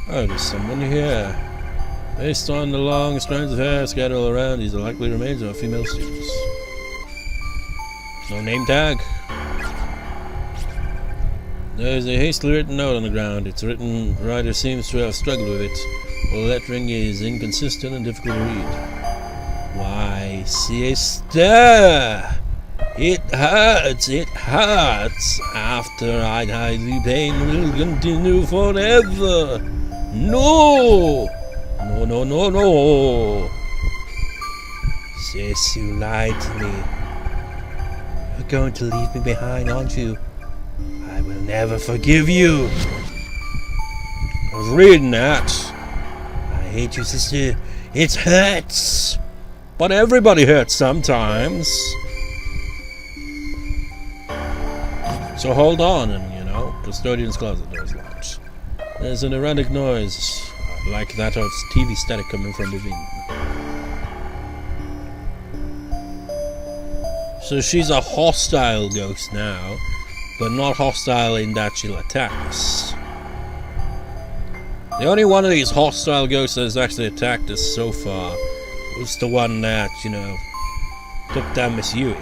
Oh, there's someone here. Based on the long strands of hair scattered all around, these are likely remains of female students. No name tag. There's a hastily written note on the ground. Its written writer seems to have struggled with it. The lettering is inconsistent and difficult to read. Why, sister, it hurts. After I die, the pain will continue forever. No! No. Sis, you lied to me. You're going to leave me behind, aren't you? I will never forgive you. I was reading that. I hate you, sister. It hurts. But everybody hurts sometimes. So hold on and, custodian's closet door is locked. There's an erratic noise, like that of TV static coming from within. So she's a hostile ghost now, but not hostile in that she'll attack us. The only one of these hostile ghosts that has actually attacked us so far was the one that, took down Miss Yui.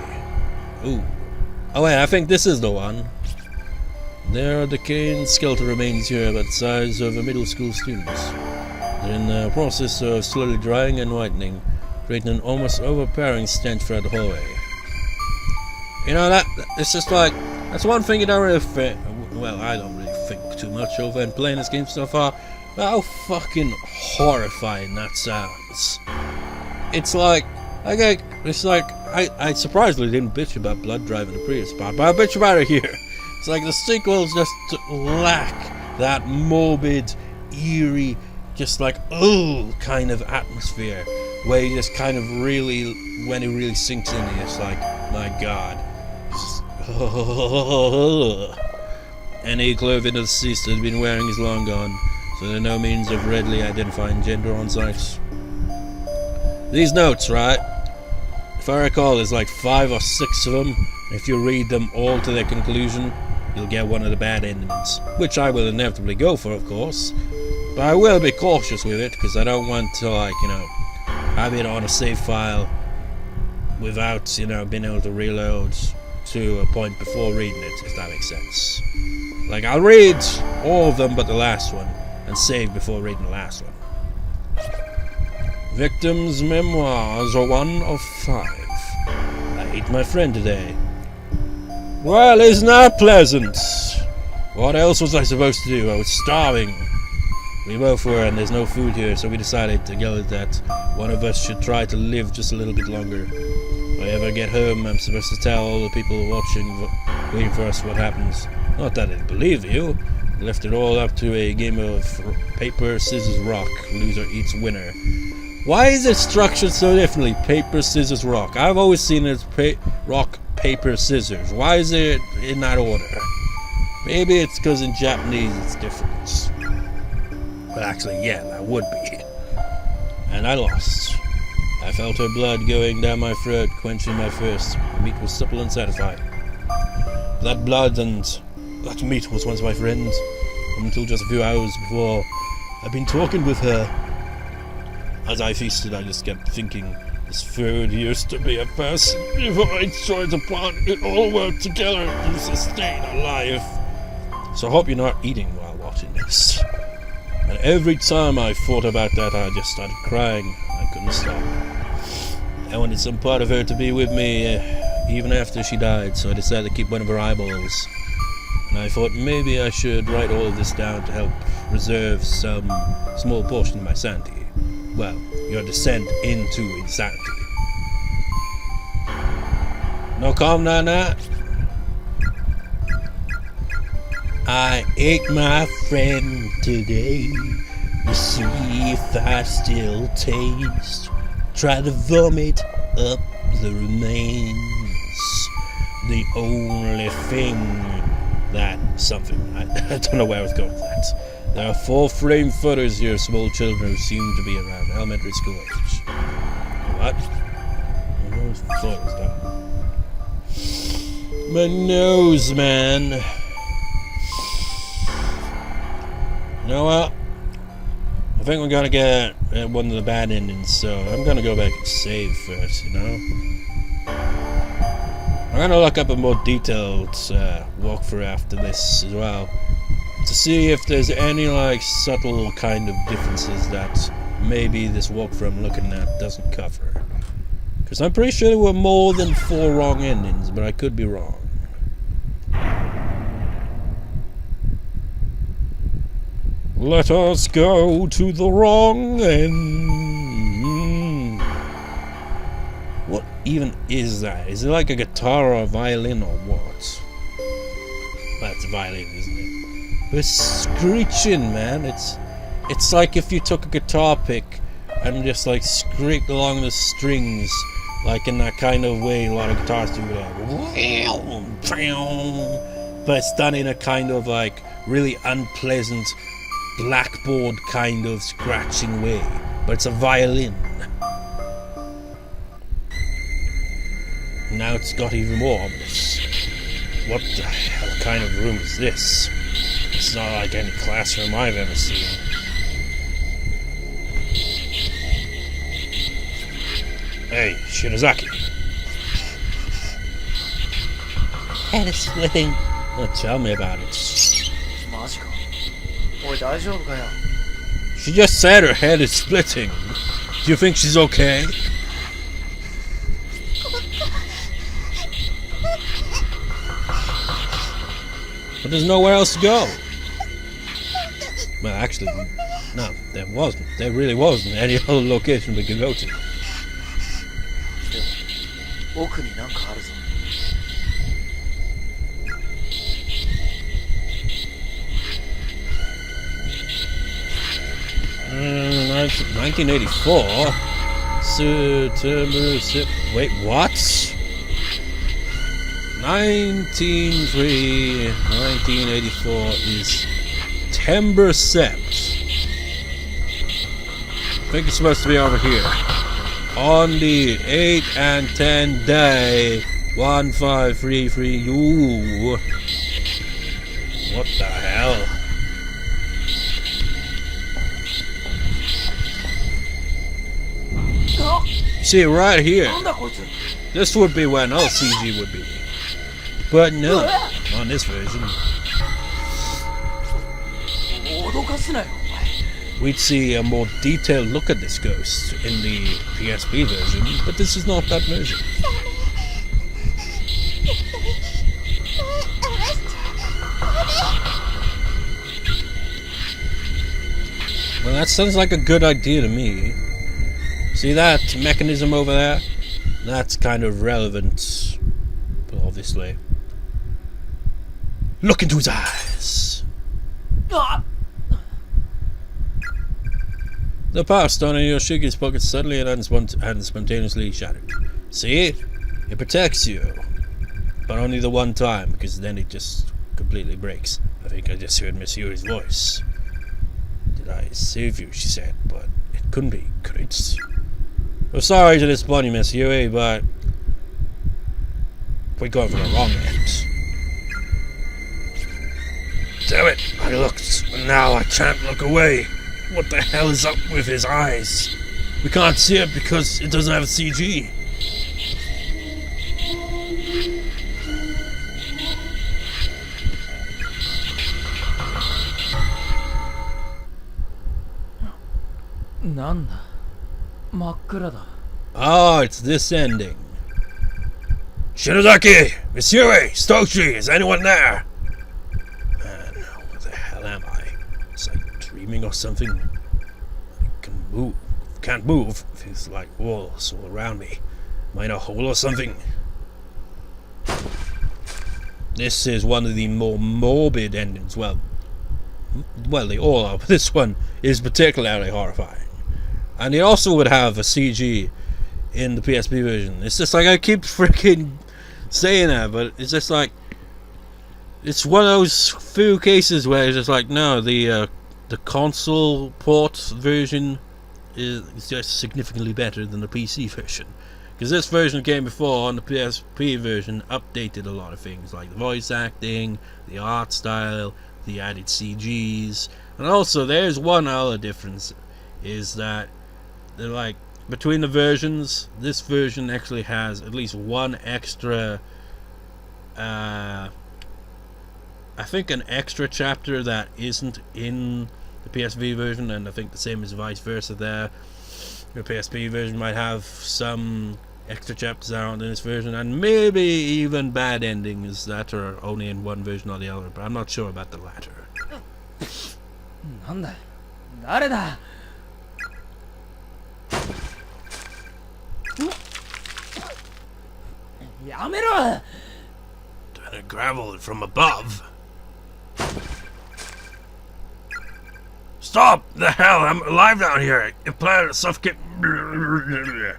Ooh. Oh wait, I think this is the one. There are decaying skeletal remains here about the size of a middle school student. They're in the process of slowly drying and whitening, creating an almost overpowering stench throughout the hallway. It's just like, that's one thing you don't really think, well, I don't really think too much over in playing this game so far, but how fucking horrifying that sounds. It's like, I surprisingly didn't bitch about blood drive in the previous part, but I bitch about it here. It's like the sequels just lack that morbid, eerie, just like, kind of atmosphere, where you just kind of really, when it really sinks in, it's like, my god. Any clothing of the deceased that has been wearing is long gone, so there are no means of readily identifying gender on site. These notes, right? If I recall, there's like 5 or 6 of them. If you read them all to their conclusion, you'll get one of the bad endings, which I will inevitably go for, of course. But I will be cautious with it, because I don't want to, have it on a save file without, being able to reload to a point before reading it, if that makes sense. Like, I'll read all of them but the last one, and save before reading the last one. Victim's memoirs are 1 of 5. I ate my friend today. Well, isn't that pleasant? What else was I supposed to do? I was starving. We both were, and there's no food here, so we decided together that one of us should try to live just a little bit longer. If I ever get home, I'm supposed to tell all the people watching, waiting for us, what happens. Not that I'd believe you. I left it all up to a game of paper, scissors, rock. Loser eats winner. Why is it structured so differently? Paper, scissors, rock. I've always seen it as rock, paper, scissors. Why is it in that order? Maybe it's because in Japanese it's different. But actually, yeah, that would be. And I lost. I felt her blood going down my throat, quenching my thirst. The meat was supple and satisfying. That blood and that meat was once my friend. Until just a few hours before, I'd been talking with her. As I feasted, I just kept thinking, this food used to be a person. Before I tried to plant, it all worked together to sustain a life. So I hope you're not eating while watching this. And every time I thought about that, I just started crying. I couldn't stop. I wanted some part of her to be with me, even after she died, so I decided to keep one of her eyeballs. And I thought maybe I should write all of this down to help reserve some small portion of my sanity. Well, your descent into insanity. No calm down now. I ate my friend today to see if I still taste. Try to vomit up the remains. The only thing that something. I don't know where I was going with that. There are 4 framed photos here of small children who seem to be around elementary school age. What? Those photos, though. My nose, man. You know what? I think we're gonna get one of the bad endings, so I'm gonna go back and save first, you know? I'm gonna look up a more detailed walkthrough after this as well, to see if there's any like subtle kind of differences that maybe this walkthrough I'm looking at doesn't cover. Because I'm pretty sure there were more than 4 wrong endings, but I could be wrong. Let us go to the wrong end. What even is that? Is it like a guitar or a violin or what? That's a violin, isn't it? But it's screeching, man. It's like if you took a guitar pick and just like scraped along the strings, like in that kind of way a lot of guitars do, but it's done in a kind of like really unpleasant blackboard kind of scratching way, but it's a violin. Now it's got even more ominous. What the hell kind of room is this? It's not like any classroom I've ever seen. Hey, Shinozaki. Head is splitting. Oh, tell me about it. She just said her head is splitting. Do you think she's okay? But there's nowhere else to go. Well, actually, no, there wasn't. There really wasn't any other location we could go to. 奥になんかあるぞ。 1984? September... Wait, what? 1984 is Timber Sept. I think it's supposed to be over here. On the 8 and 10 day, 1533. Ooh. What the hell? See, right here. This would be where no CG would be. But no, on this version. We'd see a more detailed look at this ghost in the PSP version, but this is not that version. Well, that sounds like a good idea to me. See that mechanism over there? That's kind of relevant, but obviously. Look into his eyes. The power stone in Yoshiki's pocket suddenly and spontaneously shattered. See? It protects you. But only the one time, because then it just completely breaks. I think I just heard Miss Yuri's voice. Did I save you, she said, but it couldn't be, could it? We're sorry to disappoint you, Miss Yuri, but we're going for the wrong end. Damn it, I looked, and now I can't look away. What the hell is up with his eyes? We can't see it because it doesn't have a CG. Oh, it's this ending. Shinozaki! Miss Yuri! Stochi! Is anyone there? Man, what the hell am I? It's like dreaming or something. I can move. Can't move. Feels like walls all around me. Am I in a hole or something? This is one of the more morbid endings. Well, they all are, but this one is particularly horrifying. And it also would have a CG in the PSP version. It's just like, I keep freaking saying that, but it's just like, it's one of those few cases where it's just like, no, the console port version is just significantly better than the PC version. Because this version came before, and the PSP version updated a lot of things, like the voice acting, the art style, the added CGs, and also there's one other difference. is that they're like, between the versions, this version actually has at least one extra, I think an extra chapter that isn't in the PSV version, and I think the same is vice versa there. The PSP version might have some extra chapters that aren't in this version, and maybe even bad endings that are only in one version or the other, but I'm not sure about the latter. なんだよ、誰だ。やめろ。 Trying to gravel it from above. Stop! The hell! I'm alive down here! You plan to suffocate. My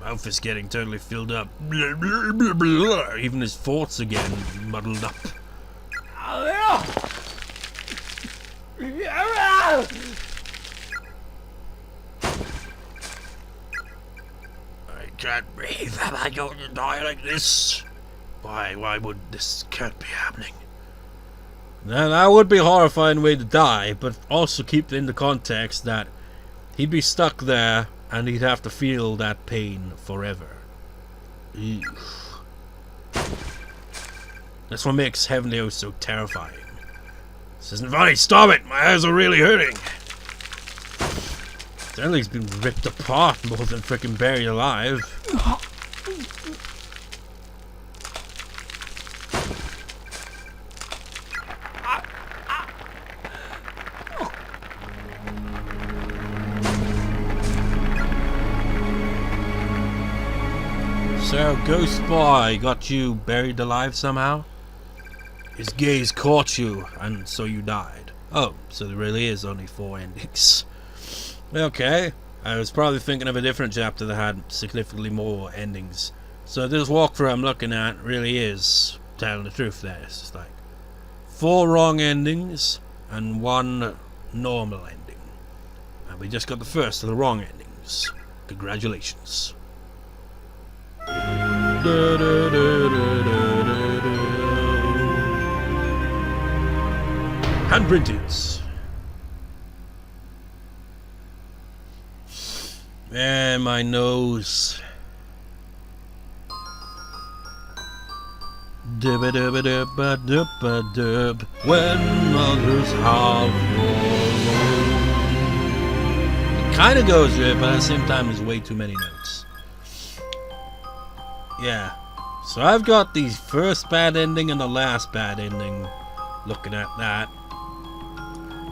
mouth is getting totally filled up. Even his thoughts are getting muddled up. やめろ。やめろ。 I can't breathe. Am I going to die like this? Why would this can't be happening? Now that would be a horrifying way to die, but also keep in the context that he'd be stuck there and he'd have to feel that pain forever. Ew. That's what makes Heavenly Host so terrifying. This isn't funny. Stop it! My eyes are really hurting. Apparently he's been ripped apart more than freaking buried alive. So, Ghost Boy got you buried alive somehow? His gaze caught you, and so you died. Oh, so there really is only 4 endings. Okay, I was probably thinking of a different chapter that had significantly more endings. So this walkthrough I'm looking at really is telling the truth there. It's just like 4 wrong endings and 1 normal ending. And we just got the first of the wrong endings. Congratulations. Handprinted. And my nose. Dub-a-dub-a-dub-a-dub-a-dub. When others have your own. It kind of goes with it, but at the same time there's way too many notes. Yeah. So I've got the first bad ending and the last bad ending. Looking at that.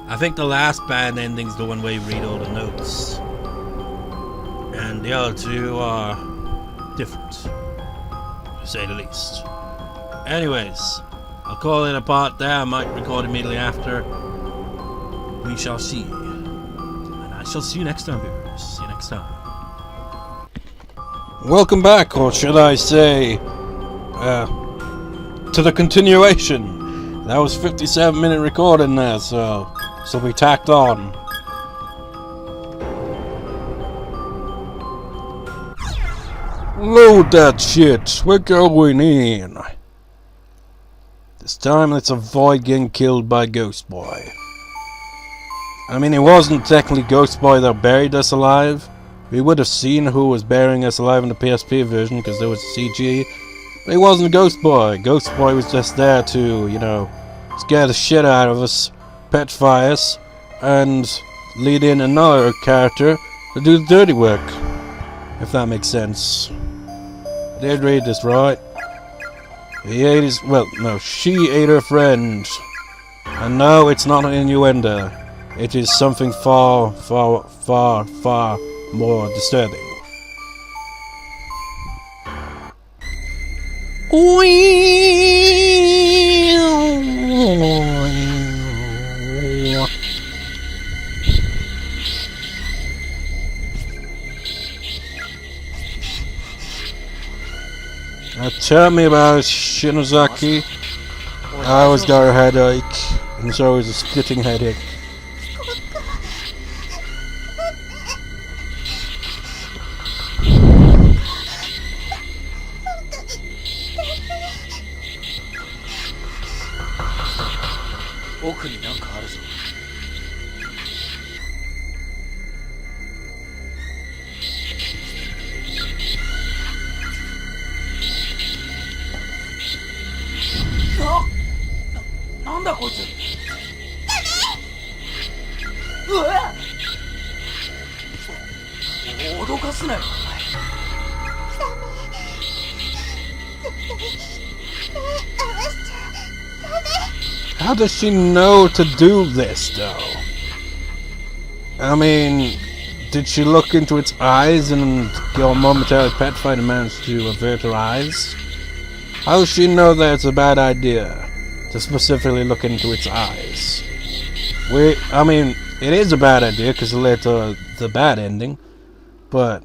I think the last bad ending's the one where you read all the notes. And the other 2 are different, to say the least. Anyways, I'll call it a part there. I might record immediately after. We shall see. And I shall see you next time, viewers. See you next time. Welcome back, or should I say, to the continuation. That was 57-minute recording there, so we tacked on. Load that shit. We're going in. This time let's avoid getting killed by Ghost Boy. I mean, it wasn't technically Ghost Boy that buried us alive. We would have seen who was burying us alive in the PSP version because there was CG. But it wasn't Ghost Boy. Ghost Boy was just there to, you know, scare the shit out of us, petrify us, and lead in another character to do the dirty work. If that makes sense. I did read this right. He ate his... well, no, she ate her friend. And no, it's not an innuendo. It is something far, far, far, far more disturbing. Now tell me about Shinozaki. I always got a headache, and so is a splitting headache. なんだこいつ。うわっ、脅かすなよ。How does she know to do this, though? I mean, did she look into its eyes and go momentarily petrified and manage to avert her eyes? How does she know that it's a bad idea to specifically look into its eyes? I mean, it is a bad idea because it led to the bad ending, but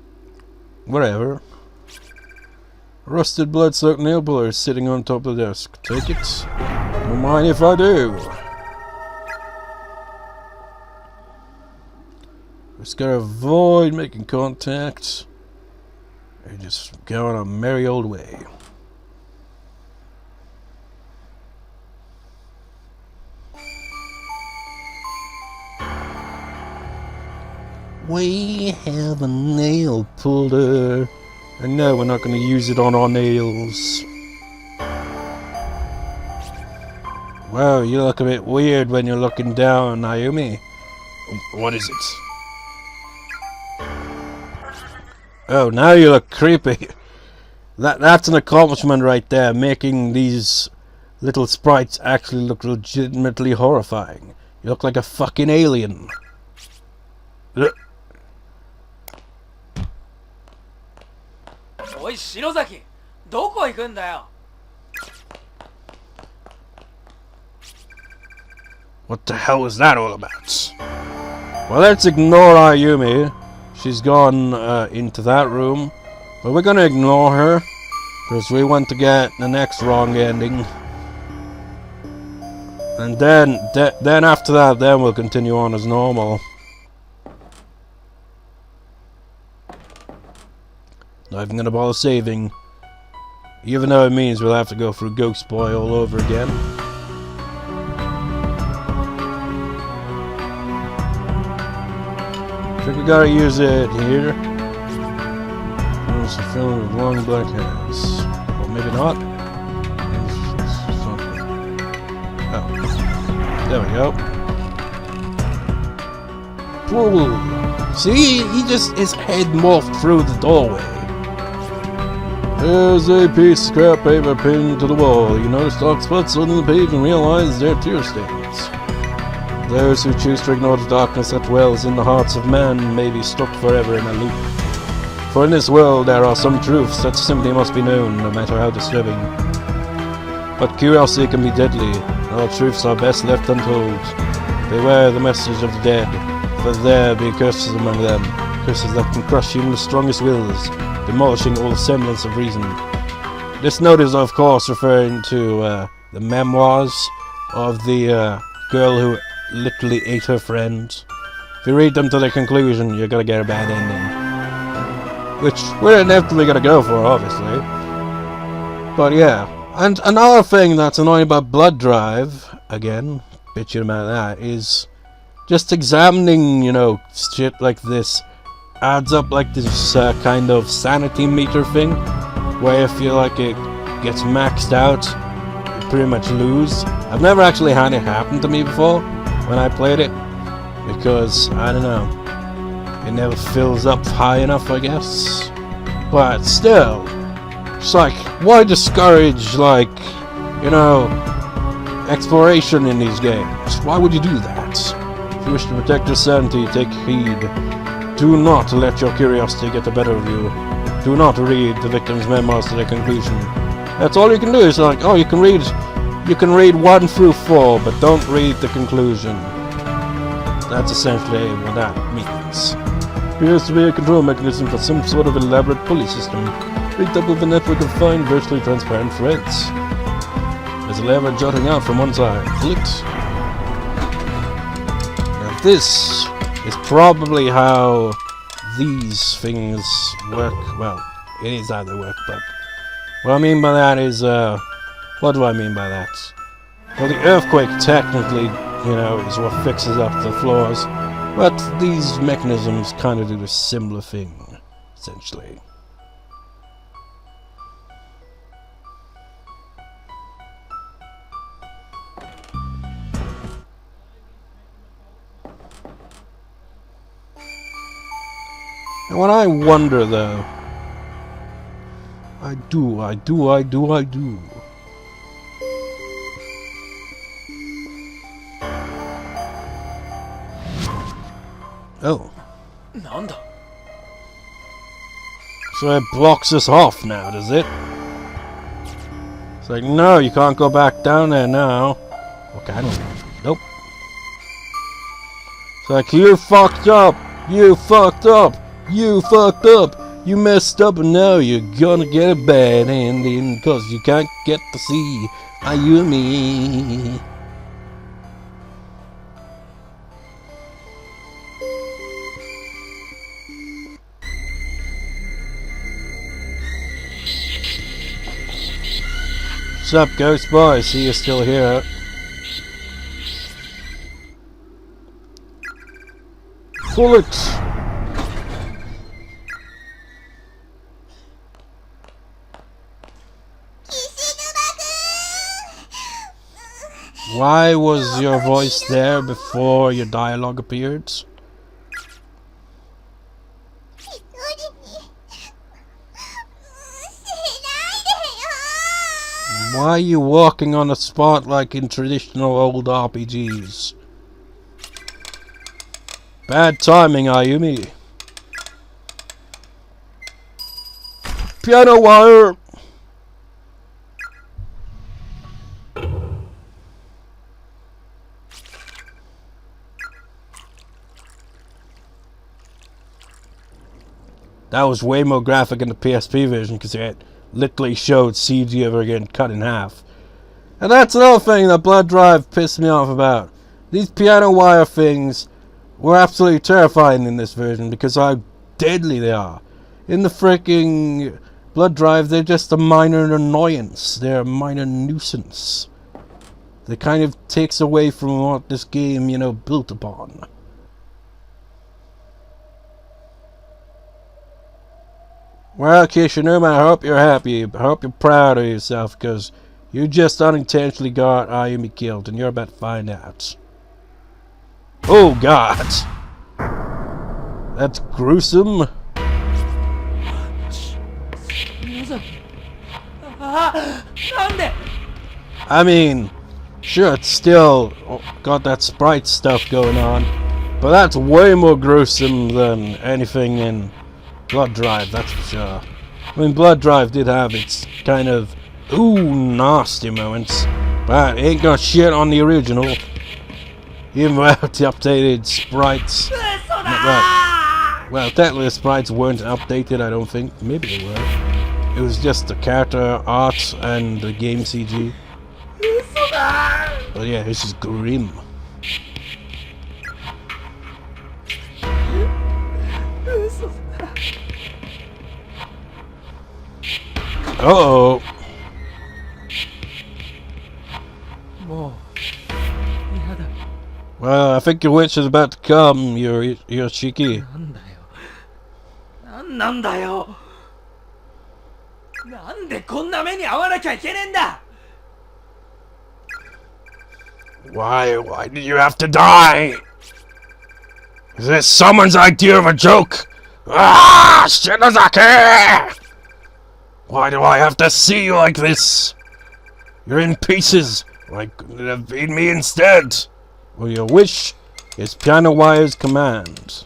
whatever. Rusted blood-soaked nail polish sitting on top of the desk. Take it? Don't mind if I do. Just gotta avoid making contact and just go on a merry old way. We have a nail puller. And no, we're not going to use it on our nails. Wow, you look a bit weird when you're looking down, Ayumi. What is it? Oh, now you look creepy. That's an accomplishment right there, making these little sprites actually look legitimately horrifying. You look like a fucking alien. Ugh. おい篠崎、どこ行くんだよ。 What the hell was that all about? Well, let's ignore Ayumi. She's gone into that room. But we're gonna ignore her because we want to get the next wrong ending. And then after that, then we'll continue on as normal. Not even gonna bother saving, even though it means we'll have to go through Ghost Boy all over again. I think we gotta use it here. It's a film with long black hairs. Or maybe not. Oh. There we go. Whoa! See? His head morphed through the doorway. There's a piece of scrap paper pinned to the wall. You notice dark spots on the page and realize they're tear stains. Those who choose to ignore the darkness that dwells in the hearts of man may be stuck forever in a loop. For in this world there are some truths that simply must be known, no matter how disturbing. But curiosity can be deadly, and all truths are best left untold. Beware the message of the dead, for there be curses among them, curses that can crush even the strongest wills, demolishing all semblance of reason. This note is of course referring to the memoirs of the girl who literally ate her friends. If you read them to their conclusion, you're gonna get a bad ending. Which we're inevitably gonna go for, obviously. But yeah. And another thing that's annoying about Blood Drive, again, bitching about that, is just examining, you know, shit like this adds up like this kind of sanity meter thing, where if you like it gets maxed out, you pretty much lose. I've never actually had it happen to me before when I played it, because I don't know, it never fills up high enough, I guess. But still, it's like, why discourage, like, you know, exploration in these games? Why would you do that? If you wish to protect your sanity, take heed. Do not let your curiosity get the better of you. Do not read the victim's memoirs to their conclusion. That's all you can do. Is like, oh, you can read 1 through 4, but don't read the conclusion. That's essentially what that means. Appears to be a control mechanism for some sort of elaborate pulley system, rigged up with a network of fine, virtually transparent threads. There's a lever jutting out from one side. Pull it. Now this is probably how these things work. Well, it is how they work, but what I mean by that is, what do I mean by that? Well, the earthquake technically, you know, is what fixes up the floors, but these mechanisms kind of do a similar thing, essentially. And what I wonder, though... I do. Oh. なんだ So it blocks us off now, does it? It's like, no, you can't go back down there now. Okay, I don't... Nope. It's like, you fucked up! You fucked up! You fucked up! You messed up and now you're gonna get a bad ending because you can't get to see Ayumi. What's up, Ghost Boy? See you're still here. Bullets! Why was your voice there before your dialogue appeared? Why are you walking on the spot like in traditional old RPGs? Bad timing, Ayumi. Piano wire! That was way more graphic in the PSP version because it literally showed CG ever getting cut in half. And that's another thing that Blood Drive pissed me off about. These piano wire things were absolutely terrifying in this version because how deadly they are. In the freaking Blood Drive, they're just a minor annoyance. They're a minor nuisance. They kind of takes away from what this game, you know, built upon. Well, Kishinuma, I hope you're happy. I hope you're proud of yourself, because you just unintentionally got Ayumi killed, and you're about to find out. Oh, God! That's gruesome. I mean, sure, it's still got that sprite stuff going on, but that's way more gruesome than anything in Blood Drive, that's for sure. I mean, Blood Drive did have its kind of, ooh, nasty moments, but it ain't got shit on the original. Even without the updated sprites. Well, technically the sprites weren't updated, I don't think. Maybe they were. It was just the character art and the game CG. But yeah, this is grim. Uh-oh. Well, I think your witch is about to come, Yoshiki. なんだよ。なんでこんな目に遭わなきゃいけねえんだ。 Why did you have to die? Is this someone's idea of a joke? Ah, Shinozaki! Why do I have to see you like this? You're in pieces. Why couldn't it have been me instead? Well, your wish is Piano Wire's command.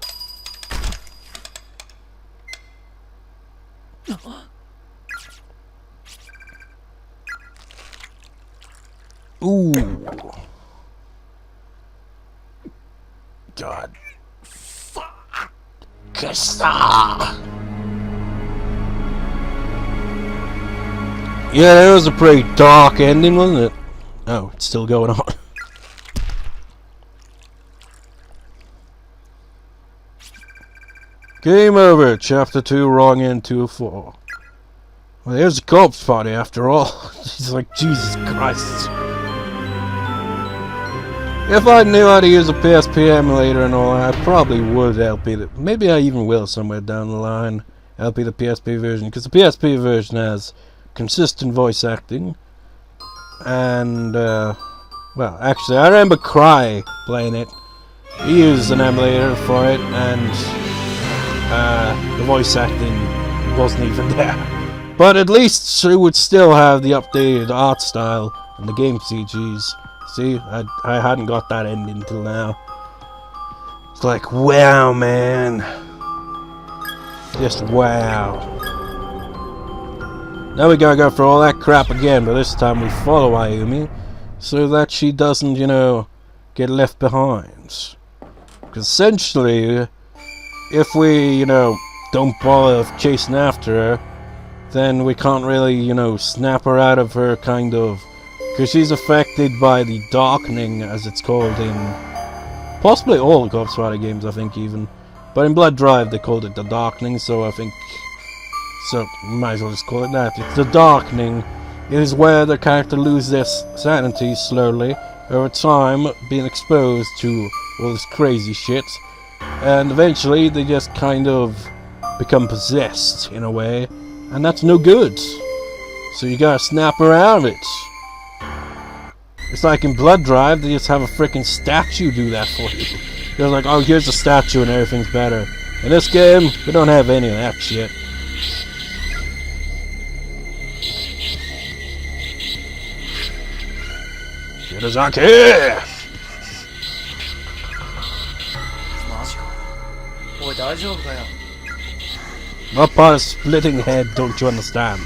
Ooh. God. Kissa. Yeah, that was a pretty dark ending, wasn't it? Oh, it's still going on. Game over. Chapter 2, wrong end 2 of 4. Well, there's a corpse party after all. She's like, Jesus Christ. If I knew how to use a PSP emulator and all, I probably would LP the... Maybe I even will somewhere down the line LP the PSP version, because the PSP version has consistent voice acting. And, well, actually, I remember Cry playing it. He used an emulator for it, and, the voice acting wasn't even there. But at least she would still have the updated art style and the game CGs. See, I hadn't got that ending till now. It's like, wow, man. Just wow. Now we gotta go for all that crap again, but this time we follow Ayumi so that she doesn't, you know, get left behind. Because essentially, if we, you know, don't bother chasing after her, then we can't really, you know, snap her out of her kind of... Because she's affected by the darkening, as it's called in possibly all Ghost Rider games, I think, even. But in Blood Drive, they called it the darkening, so I think... So, might as well just call it that. It's the darkening. It is where the character loses their sanity slowly, over time, being exposed to all this crazy shit. And eventually, they just kind of become possessed, in a way. And that's no good. So you gotta snap her out of it. It's like in Blood Drive, they just have a freaking statue do that for you. They're like, oh, here's a statue and everything's better. In this game, we don't have any of that shit. Shirazaki! マジか。おい、大丈夫かよ。 What part of splitting head don't you understand?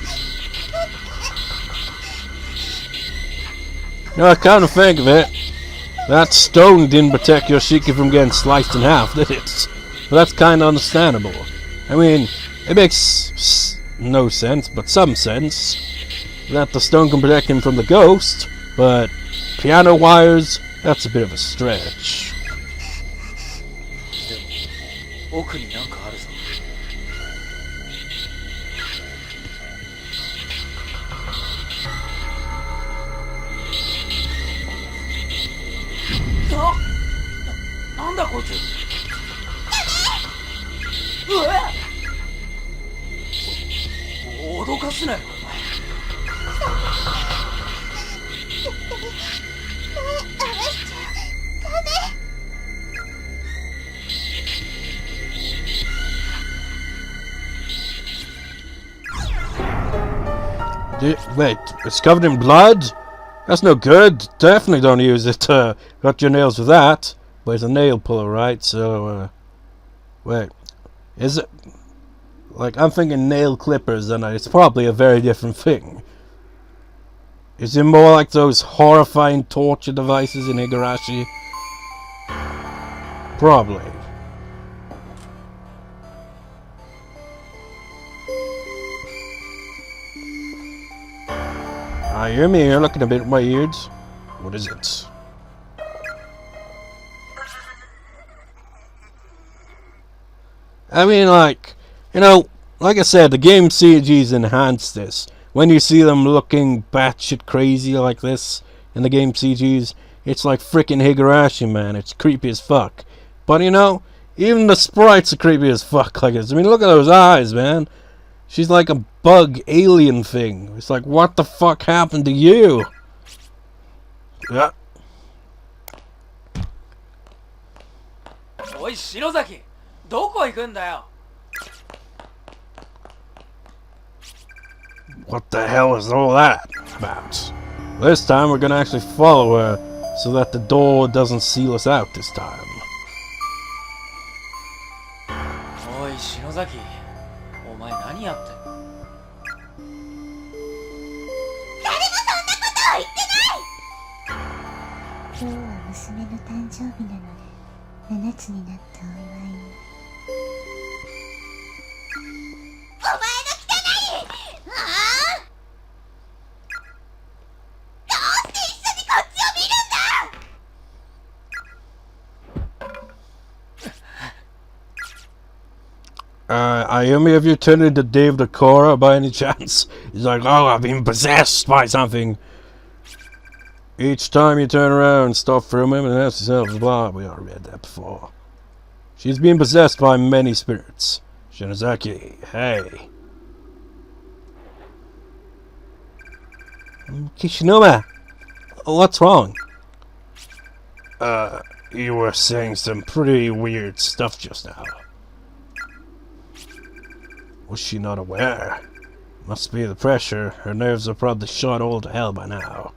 No, I kind of think of it. That stone didn't protect Yoshiki from getting sliced in half, did it? But that's kind of understandable. I mean, it makes no sense, but some sense, that the stone can protect him from the ghost, but piano wires, that's a bit of a stretch. 奥になんかあるぞ。なんだこいつ。うわ！脅かすなよ、お前。Wait, it's covered in blood? That's no good. Definitely don't use it. Got your nails with that. But it's a nail puller, right? So, wait. Is it... Like, I'm thinking nail clippers, and it's probably a very different thing. Is it more like those horrifying torture devices in Higurashi? Probably. Ayumi, you're looking a bit weird. What is it? I mean, like, you know, like I said, the game CGs enhance this. When you see them looking batshit crazy like this in the game CGs, it's like freaking Higurashi, man. It's creepy as fuck. But you know, even the sprites are creepy as fuck like this. I mean, look at those eyes, man. She's like a bug alien thing. It's like, what the fuck happened to you? Yeah. おい、篠崎、どこ行くんだよ。 What the hell is all that about? This time we're gonna actually follow her so that the door doesn't seal us out this time. おい、篠崎、お前何やってんの。誰もそんなことは言ってない。今日は娘の誕生日なので、7つになったお祝いに。お前の汚い！ああ！どうして一緒にこっちを見るんだ！ Ayumi, have you turned into Dave the Cora by any chance? He's like, oh, I've been possessed by something. Each time you turn around, stop for a moment and ask yourself, blah, we already read that before. She's been possessed by many spirits. Shinozaki, hey. Kishinuma, what's wrong? You were saying some pretty weird stuff just now. Was she not aware? Must be the pressure. Her nerves are probably shot all to hell by now.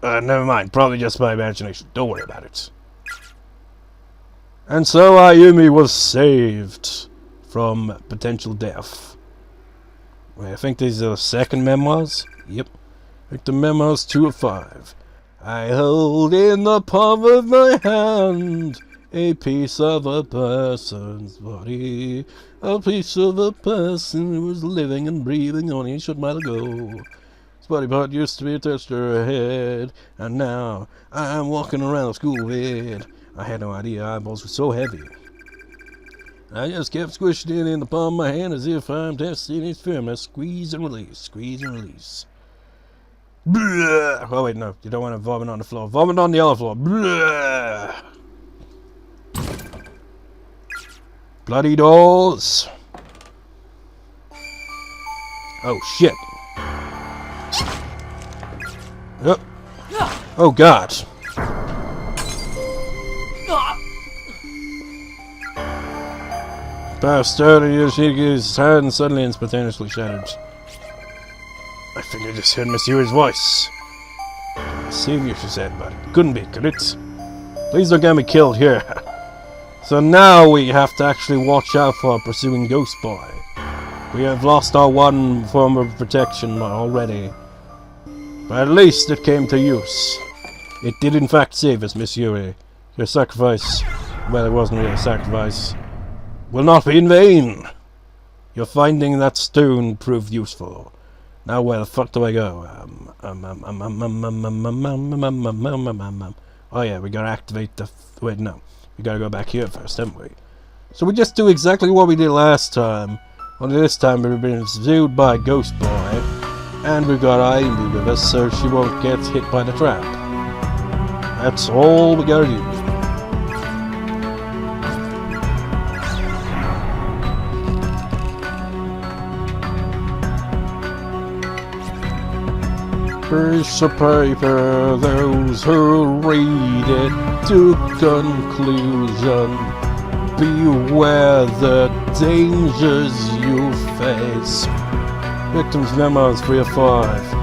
Never mind. Probably just my imagination. Don't worry about it. And so Ayumi was saved from potential death. Wait, I think these are the second memoirs? Yep. Victim Memoirs 2 of 5. I hold in the palm of my hand a piece of a person's body. A piece of a person who was living and breathing only a short while ago. His body part used to be attached to her head, and now I'm walking around the school with it. I had no idea eyeballs were so heavy. I just kept squishing it in the palm of my hand as if I'm testing its firmness. Squeeze and release, squeeze and release. Blah. Oh wait, no, you don't want to vomit on the floor. Vomit on the other floor. Blah. Bloody doors. Oh shit. Yep. Oh god. Passed out of Yoshiki's hand suddenly and spontaneously shattered. I think I just heard Miss Yuri's voice. Savior, she said, but it couldn't be, could it? Please don't get me killed here. So now we have to actually watch out for pursuing Ghost Boy. We have lost our one form of protection already. But at least it came to use. It did in fact save us, Miss Yuri. Your sacrifice, well, it wasn't really a sacrifice, will not be in vain. Your finding that stone proved useful. Now where the fuck do I go? Oh yeah, we gotta activate the... wait, no. We gotta go back here first, haven't we? So we just do exactly what we did last time. Only this time we've been pursued by Ghost Boy. And we've got Ayumi with us so she won't get hit by the trap. That's all we gotta do. Piece of paper, those who read it to conclusion. Beware the dangers you face. Victim's Memoirs 3 of 5.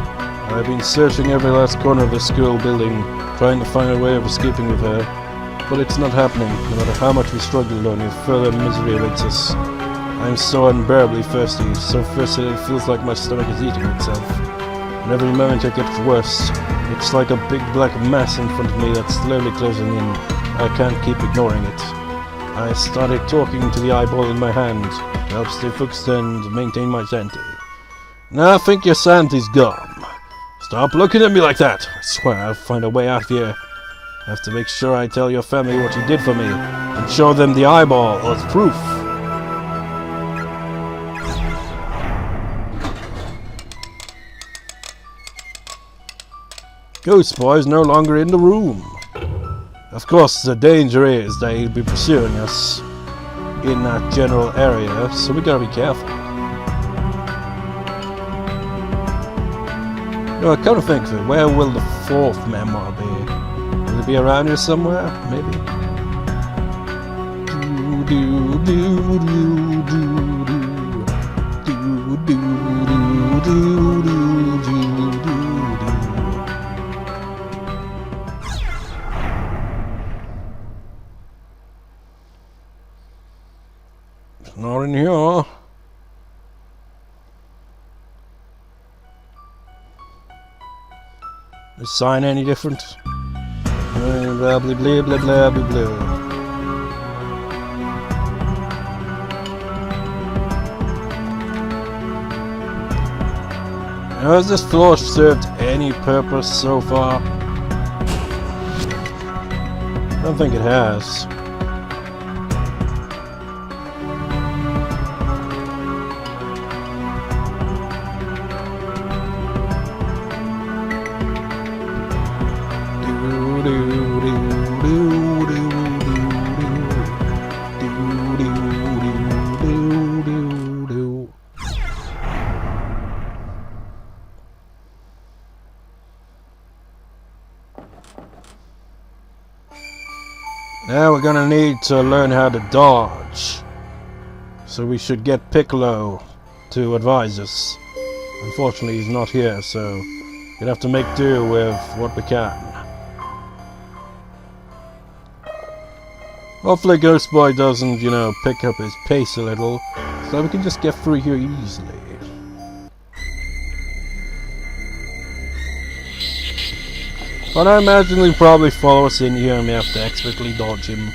I've been searching every last corner of the school building, trying to find a way of escaping with her. But it's not happening, no matter how much we struggle, only further misery awaits us. I'm so unbearably thirsty, so thirsty that it feels like my stomach is eating itself. And every moment it gets worse. It's like a big black mass in front of me that's slowly closing in. I can't keep ignoring it. I started talking to the eyeball in my hand to help stay focused and maintain my sanity. Now I think your sanity's gone. Stop looking at me like that. I swear I'll find a way out of here. I have to make sure I tell your family what you did for me and show them the eyeball as proof. Ghost Boy is no longer in the room. Of course, the danger is that he'll be pursuing us in that general area, so we gotta be careful. No, I kind of think of it. Where will the fourth memoir be? Will it be around here somewhere? Maybe. Do do do do do do do do do do. Not in here. The sign any different? Blah blah blah blah blah blah blah. Has this floor served any purpose so far? I don't think it has. Now we're gonna need to learn how to dodge. So we should get Piccolo to advise us. Unfortunately, he's not here, so we'll have to make do with what we can. Hopefully Ghost Boy doesn't, you know, pick up his pace a little, so we can just get through here easily. But I imagine he'll probably follow us in here and we have to expertly dodge him.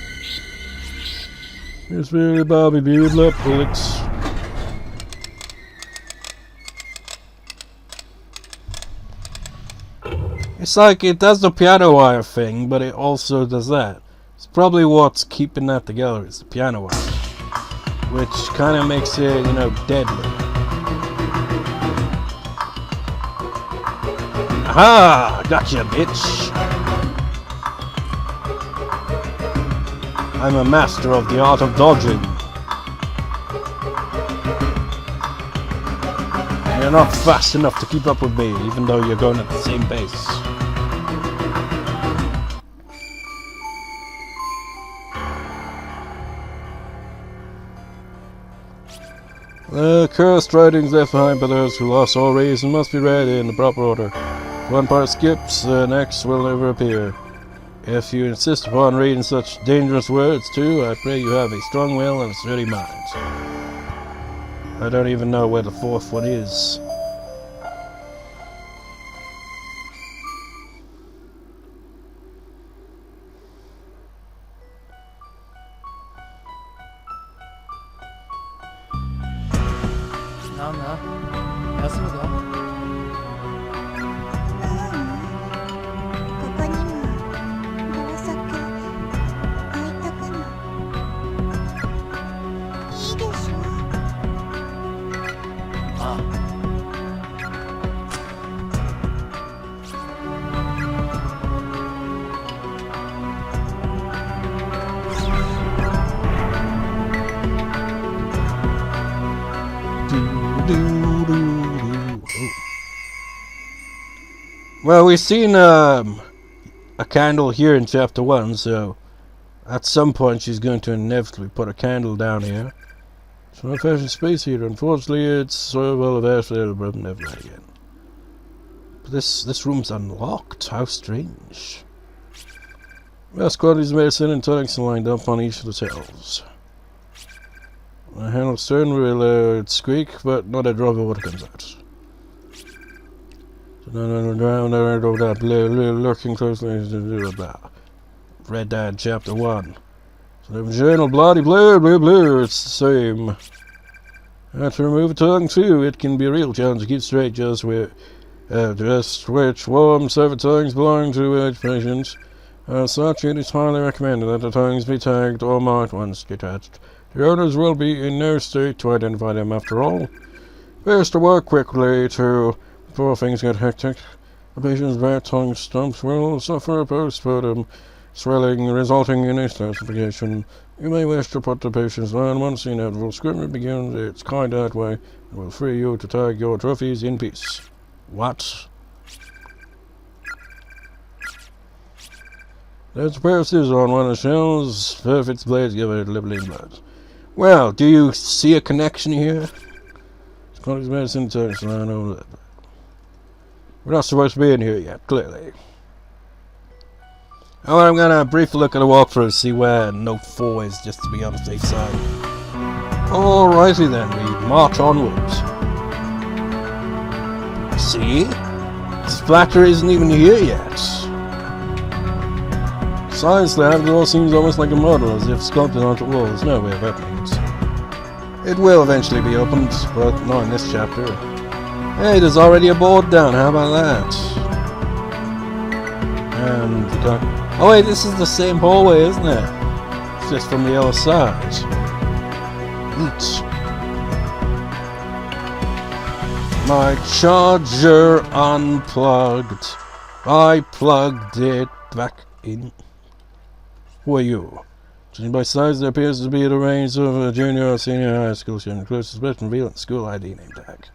It's really Bobby Bueller bullets. It's like it does the piano wire thing, but it also does that. It's probably what's keeping that together is the piano wire, which kind of makes it, you know, deadly. Aha! Gotcha, bitch! I'm a master of the art of dodging. You're not fast enough to keep up with me, even though you're going at the same pace. The cursed writings left behind by those who lost all reason must be read in the proper order. If one part skips, the next will never appear. If you insist upon reading such dangerous words too, I pray you have a strong will and a steady mind. I don't even know where the fourth one is. Nana, 休むか？ここにもろうそく置いとくの。いいでしょ。ああ。Well, we've seen a candle here in chapter 1, so at some point she's going to inevitably put a candle down here. It's an old-fashioned space heater. Unfortunately, it's so well available, but never again. But this room's unlocked. How strange. Best quantities of medicine and tonics are lined up on each of the shelves. The handle stern will squeak, but not a drop of water comes out. Lurking closely. Read that chapter 1. So the journal, bloody blue, it's the same. I have to remove a tongue too. It can be a real challenge to keep straight just which warm severed tongues belong to each patient. Such it is highly recommended that the tongues be tagged or marked once detached. The owners will be in no state to identify them after all. Best to work quickly before things get hectic. The patient's bare tongue stumps will suffer a postpartum swelling resulting in a calcification. You may wish to put the patient's line once the inevitable scrutiny begins. It's kind that way and will free you to tag your trophies in peace. What? There's a pair of scissors on one of the shelves. Perfect blades give it liberating blood. Well, do you see a connection here? It's called his medicine text. I know that. We're not supposed to be in here yet, clearly. Oh, I'm gonna briefly look at the walkthrough to see where note 4 is, just to be on the safe side. Alrighty then, we march onwards. See? Splatter isn't even here yet. Science lab, it all seems almost like a model, as if sculpted onto walls. No way of opening it. It will eventually be opened, but not in this chapter. Hey, there's already a board down, how about that? And oh wait, this is the same hallway, isn't it? It's just from the other side. Neat. My charger unplugged. I plugged it back in. Who are you? Judging by size, there appears to be the range of a junior or senior high school student. Closest special revealing school ID name tag.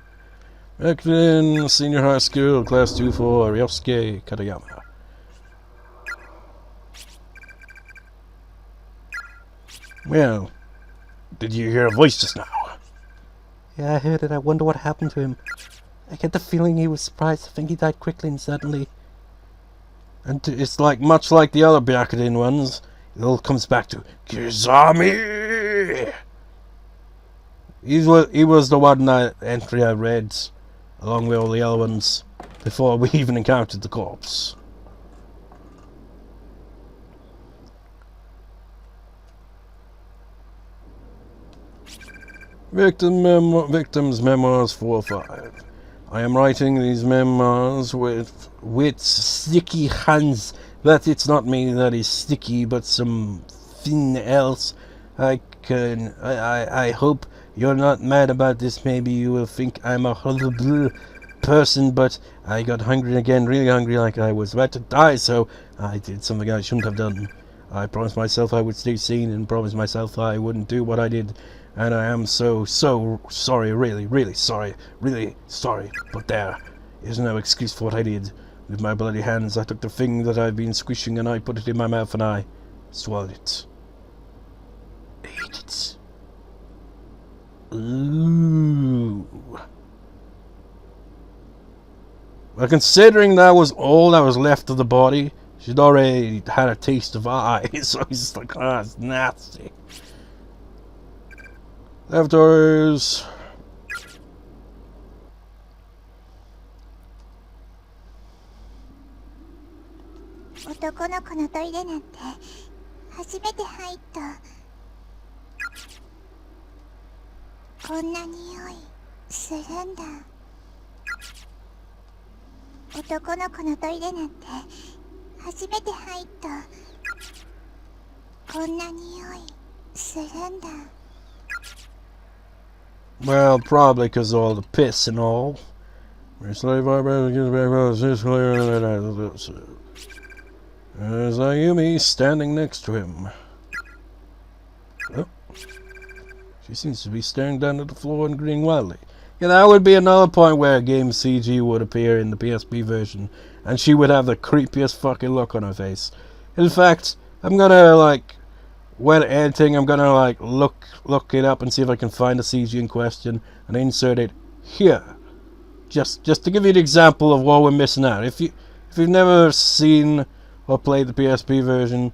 Back in senior high school, class 2 for Ryosuke Katayama. Well, Did you hear a voice just now? Yeah, I heard it. I wonder what happened to him. I get the feeling he was surprised. I think he died quickly and suddenly. And it's like, much like the other Byakugan ones, it all comes back to Kizami! He was the one entry I read, along with all the other ones, before we even encountered the corpse. Victim's Memoirs 4-5. I am writing these memoirs with sticky hands, but it's not me that is sticky, but something else. I hope you're not mad about this. Maybe you will think I'm a horrible person, but I got hungry again, really hungry, like I was about to die, so I did something I shouldn't have done. I promised myself I would stay sane and promised myself I wouldn't do what I did. And I am so sorry, really sorry, but there is no excuse for what I did. With my bloody hands, I took the thing that I've been squishing and I put it in my mouth and I swallowed it. Ate it. Ooh. Well, considering that was all that was left of the body, she'd already had a taste of eyes, so he's like, ah, it's nasty. Leftovers. 男の子のトイレなんて初めて入った。こんな匂いするんだ。男の子のトイレなんて初めて入った。こんな匂いするんだ。 Well, probably because of all the piss and all. There's Ayumi standing next to him. Oh. She seems to be staring down at the floor and grinning wildly. Yeah, that would be another point where a game CG would appear in the PSP version, and she would have the creepiest fucking look on her face. In fact, I'm gonna, like, when editing, I'm gonna, like, look it up and see if I can find the CG in question and insert it here. Just to give you an example of what we're missing out. If you've never seen or played the PSP version,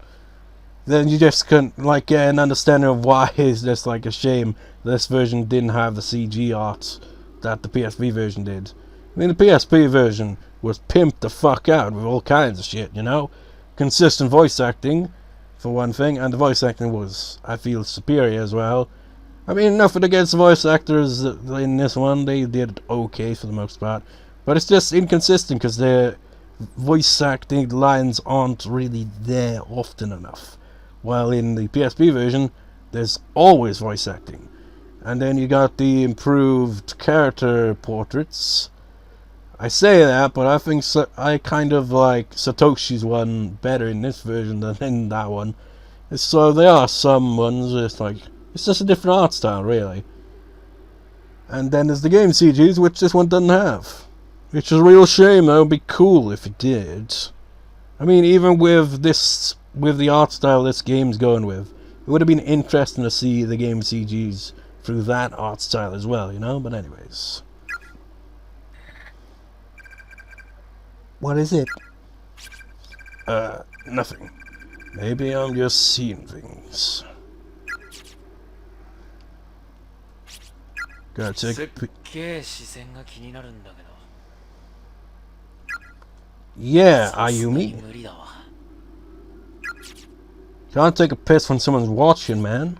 then you just couldn't, like, get an understanding of why it's just, like, a shame this version didn't have the CG art that the PSP version did. I mean, the PSP version was pimped the fuck out with all kinds of shit, you know? Consistent voice acting, for one thing, and the voice acting was, I feel, superior as well. I mean, nothing against the voice actors in this one, they did okay for the most part, but it's just inconsistent because their voice acting lines aren't really there often enough. While in the PSP version, there's always voice acting. And then you got the improved character portraits. I say that, but I think I kind of like Satoshi's one better in this version than in that one. So there are some ones, it's just a different art style, really. And then there's the game CGs, which this one doesn't have. Which is a real shame, though. It would be cool if it did. I mean, even with the art style this game's going with, it would have been interesting to see the game CGs through that art style as well, you know? But anyways. What is it? Nothing. Maybe I'm just seeing things. Gotta take a peek. Yeah, Ayumi. Can't take a piss when someone's watching, man.